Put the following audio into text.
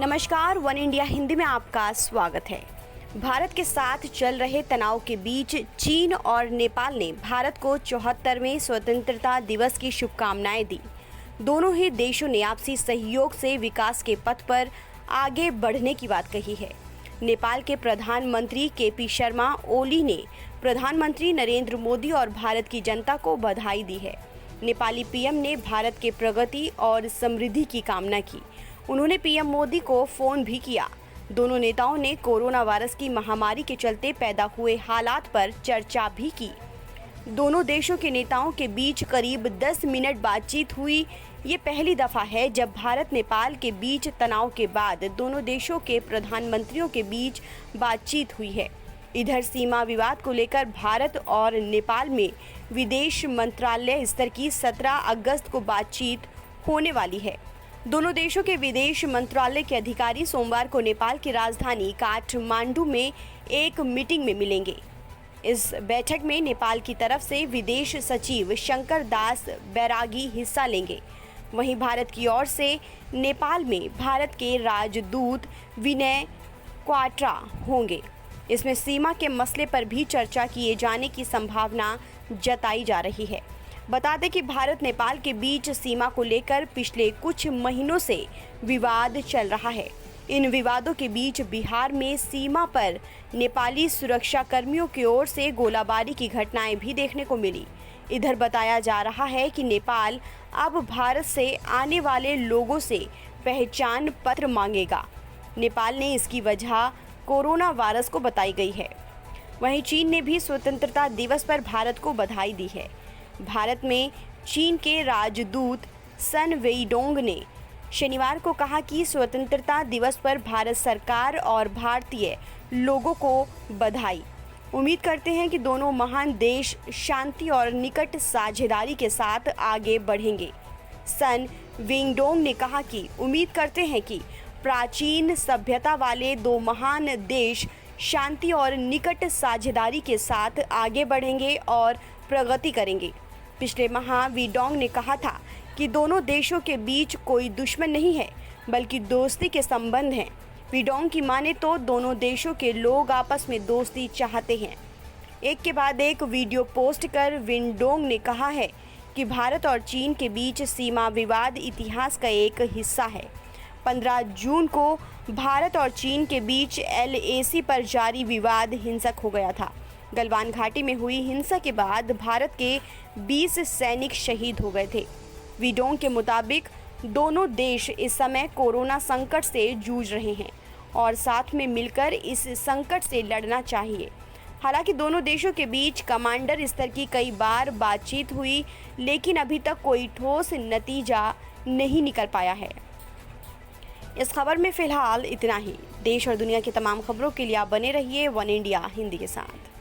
नमस्कार, one India Hindi में आपका स्वागत है। भारत के साथ चल रहे तनाव के बीच चीन और नेपाल ने भारत को 74वें स्वतंत्रता दिवस की शुभकामनाएं दी। दोनों ही देशों ने आपसी सहयोग से विकास के पथ पर आगे बढ़ने की बात कही है। नेपाल के प्रधानमंत्री केपी शर्मा ओली ने प्रधानमंत्री नरेंद्र मोदी और भारत की जनता को बधाई दी है। नेपाली पीएम ने भारत के प्रगति और समृद्धि की कामना की। उन्होंने पीएम मोदी को फोन भी किया। दोनों नेताओं ने कोरोना वायरस की महामारी के चलते पैदा हुए हालात पर चर्चा भी की। दोनों देशों के नेताओं के बीच करीब 10 मिनट बातचीत हुई। ये पहली दफा है जब भारत नेपाल के बीच तनाव के बाद दोनों देशों के प्रधानमंत्रियों के बीच बातचीत हुई है। इधर सीमा विवाद को लेकर भारत और नेपाल में विदेश मंत्रालय स्तर की 17 अगस्त को बातचीत होने वाली है। दोनों देशों के विदेश मंत्रालय के अधिकारी सोमवार को नेपाल की राजधानी काठमांडू में एक मीटिंग में मिलेंगे। इस बैठक में नेपाल की तरफ से विदेश सचिव शंकर दास बैरागी हिस्सा लेंगे। वहीं भारत की ओर से नेपाल में भारत के राजदूत विनय क्वाट्रा होंगे। इसमें सीमा के मसले पर भी चर्चा किए जाने की संभावना जताई जा रही है। बता दें कि भारत नेपाल के बीच सीमा को लेकर पिछले कुछ महीनों से विवाद चल रहा है। इन विवादों के बीच बिहार में सीमा पर नेपाली सुरक्षा कर्मियों की ओर से गोलाबारी की घटनाएं भी देखने को मिली। इधर बताया जा रहा है कि नेपाल अब भारत से आने वाले लोगों से पहचान पत्र मांगेगा। नेपाल ने इसकी वजह कोरोना वायरस को बताई गई है। वहीं चीन ने भी स्वतंत्रता दिवस पर भारत को बधाई दी है। भारत में चीन के राजदूत सन वेइडोंग ने शनिवार को कहा कि स्वतंत्रता दिवस पर भारत सरकार और भारतीय लोगों को बधाई। उम्मीद करते हैं कि दोनों महान देश शांति और निकट साझेदारी के साथ आगे बढ़ेंगे। सन वेइडोंग ने कहा कि उम्मीद करते हैं कि प्राचीन सभ्यता वाले दो महान देश शांति और निकट साझेदारी के साथ आगे बढ़ेंगे और प्रगति करेंगे। पिछले माह वेइडोंग ने कहा था कि दोनों देशों के बीच कोई दुश्मन नहीं है, बल्कि दोस्ती के संबंध हैं। वेइडोंग की माने तो दोनों देशों के लोग आपस में दोस्ती चाहते हैं। एक के बाद एक वीडियो पोस्ट कर वेइडोंग ने कहा है कि भारत और चीन के बीच सीमा विवाद इतिहास का एक हिस्सा है। 15 जून को भारत और चीन के बीच LAC पर जारी विवाद हिंसक हो गया था। गलवान घाटी में हुई हिंसा के बाद भारत के 20 सैनिक शहीद हो गए थे। वेइडोंग के मुताबिक दोनों देश इस समय कोरोना संकट से जूझ रहे हैं और साथ में मिलकर इस संकट से लड़ना चाहिए। हालांकि दोनों देशों के बीच कमांडर स्तर की कई बार बातचीत हुई, लेकिन अभी तक कोई ठोस नतीजा नहीं निकल पाया है। इस खबर में फिलहाल इतना ही। देश और दुनिया की तमाम खबरों के लिए आप बने रहिए वन इंडिया हिंदी के साथ।